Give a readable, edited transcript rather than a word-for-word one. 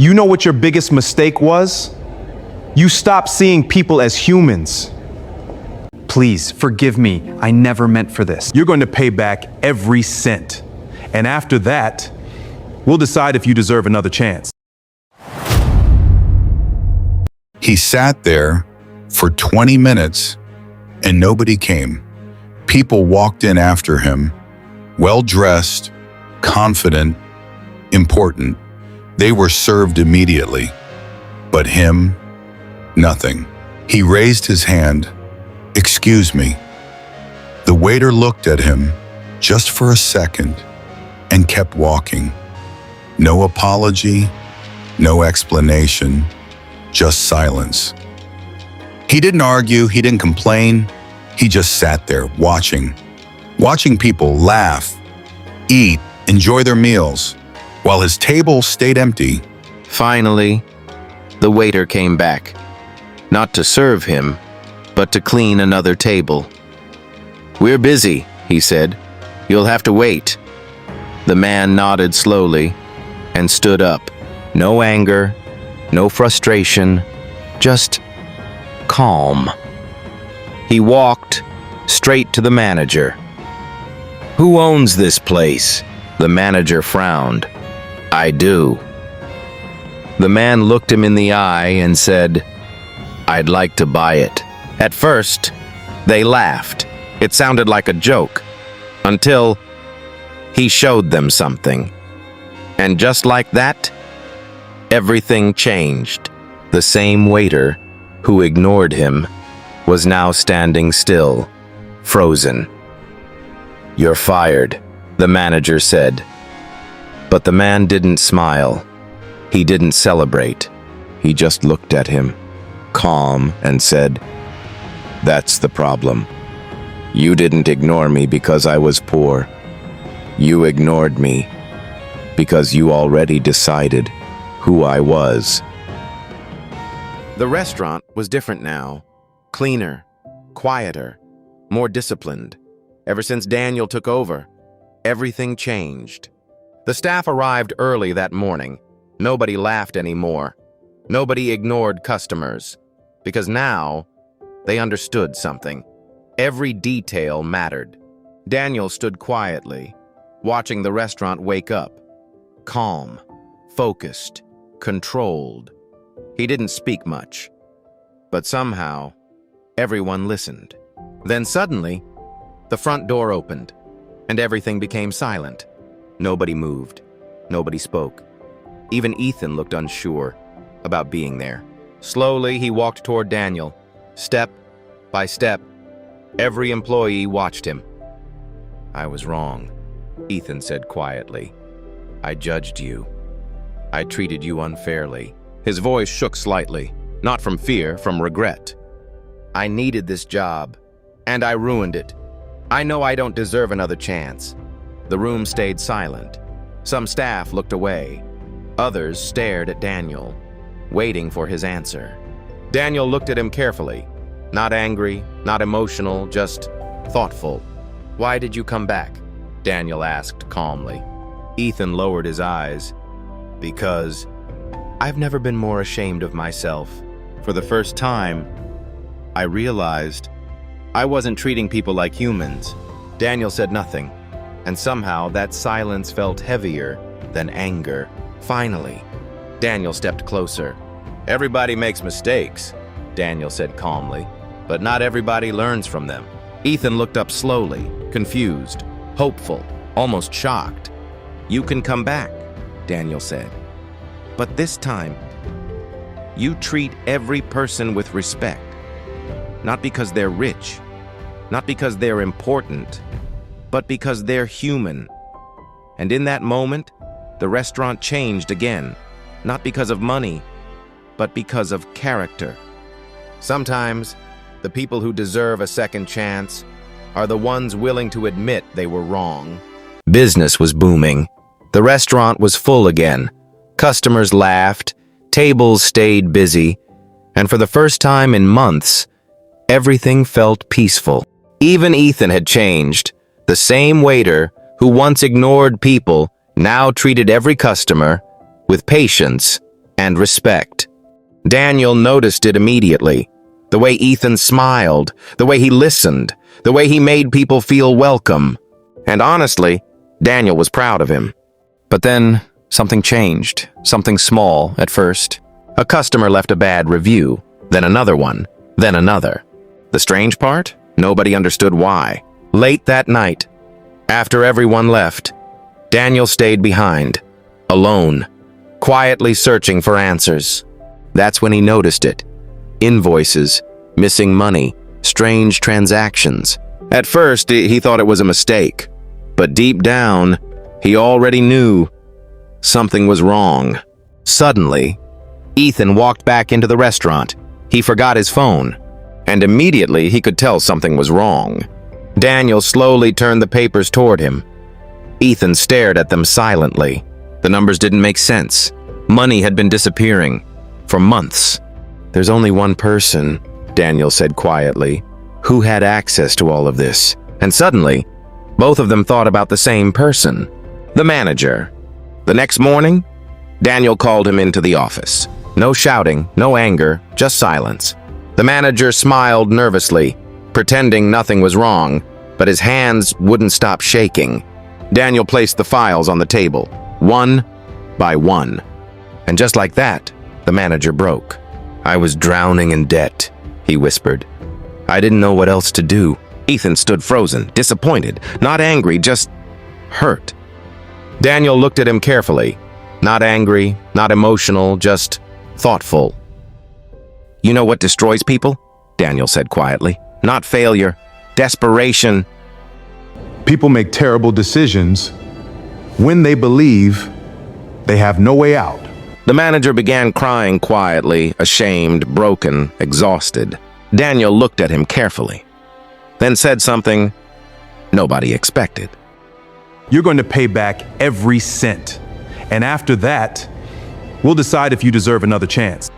You know what your biggest mistake was? You stopped seeing people as humans. Please, forgive me. I never meant for this. You're going to pay back every cent. And after that, we'll decide if you deserve another chance. He sat there for 20 minutes and nobody came. People walked in after him, well-dressed, confident, important. They were served immediately. But him, nothing. He raised his hand. "Excuse me." The waiter looked at him just for a second and kept walking. No apology, no explanation, just silence. He didn't argue, he didn't complain. He just sat there watching people laugh, eat, enjoy their meals, while his table stayed empty. Finally, the waiter came back, not to serve him, but to clean another table. "We're busy," he said. "You'll have to wait." The man nodded slowly and stood up. No anger, no frustration, just calm. He walked straight to the manager. "Who owns this place?" The manager frowned. "I do." The man looked him in the eye and said, "I'd like to buy it." At first, they laughed. It sounded like a joke, until he showed them something. And just like that, everything changed. The same waiter who ignored him was now standing still, frozen. "You're fired," the manager said. But the man didn't smile. He didn't celebrate. He just looked at him, calm, and said, "That's the problem. You didn't ignore me because I was poor. You ignored me because you already decided who I was." The restaurant was different now. Cleaner, quieter, more disciplined. Ever since Daniel took over, everything changed. The staff arrived early that morning. Nobody laughed anymore. Nobody ignored customers. Because now, they understood something. Every detail mattered. Daniel stood quietly, watching the restaurant wake up. Calm, focused, controlled. He didn't speak much. But somehow, everyone listened. Then suddenly, the front door opened, and everything became silent. Nobody moved. Nobody spoke. Even Ethan looked unsure about being there. Slowly, he walked toward Daniel. Step by step, every employee watched him. "I was wrong," Ethan said quietly. "I judged you. I treated you unfairly." His voice shook slightly, not from fear, from regret. "I needed this job, and I ruined it. I know I don't deserve another chance." The room stayed silent. Some staff looked away. Others stared at Daniel, waiting for his answer. Daniel looked at him carefully. Not angry, not emotional, just thoughtful. "Why did you come back?" Daniel asked calmly. Ethan lowered his eyes. "Because I've never been more ashamed of myself. For the first time, I realized I wasn't treating people like humans." Daniel said nothing, and somehow that silence felt heavier than anger. Finally, Daniel stepped closer. "Everybody makes mistakes," Daniel said calmly, "but not everybody learns from them." Ethan looked up slowly, confused, hopeful, almost shocked. "You can come back," Daniel said. "But this time, you treat every person with respect. Not because they're rich, not because they're important, but because they're human." And in that moment, the restaurant changed again, not because of money, but because of character. Sometimes, the people who deserve a second chance are the ones willing to admit they were wrong. Business was booming. The restaurant was full again. Customers laughed, tables stayed busy, and for the first time in months, everything felt peaceful. Even Ethan had changed. The same waiter who once ignored people now treated every customer with patience and respect. Daniel noticed it immediately. The way Ethan smiled, the way he listened, the way he made people feel welcome. And honestly, Daniel was proud of him. But then, something changed. Something small at first. A customer left a bad review, then another one, then another. The strange part? Nobody understood why. Late that night, after everyone left, Daniel stayed behind, alone, quietly searching for answers. That's when he noticed it. Invoices, missing money, strange transactions. At first, he thought it was a mistake, but deep down, he already knew something was wrong. Suddenly, Ethan walked back into the restaurant. He forgot his phone, and immediately he could tell something was wrong. Daniel slowly turned the papers toward him. Ethan stared at them silently. The numbers didn't make sense. Money had been disappearing for months. "There's only one person," Daniel said quietly, "who had access to all of this." And suddenly, both of them thought about the same person, the manager. The next morning, Daniel called him into the office. No shouting, no anger, just silence. The manager smiled nervously, pretending nothing was wrong, but his hands wouldn't stop shaking. Daniel placed the files on the table, one by one. And just like that, the manager broke. "I was drowning in debt," he whispered. "I didn't know what else to do." Ethan stood frozen, disappointed, not angry, just hurt. Daniel looked at him carefully. Not angry, not emotional, just thoughtful. "You know what destroys people?" Daniel said quietly. "Not failure, desperation." People make terrible decisions when they believe they have no way out. The manager began crying quietly, ashamed, broken, exhausted. Daniel looked at him carefully, then said something nobody expected. "You're going to pay back every cent. And after that, we'll decide if you deserve another chance."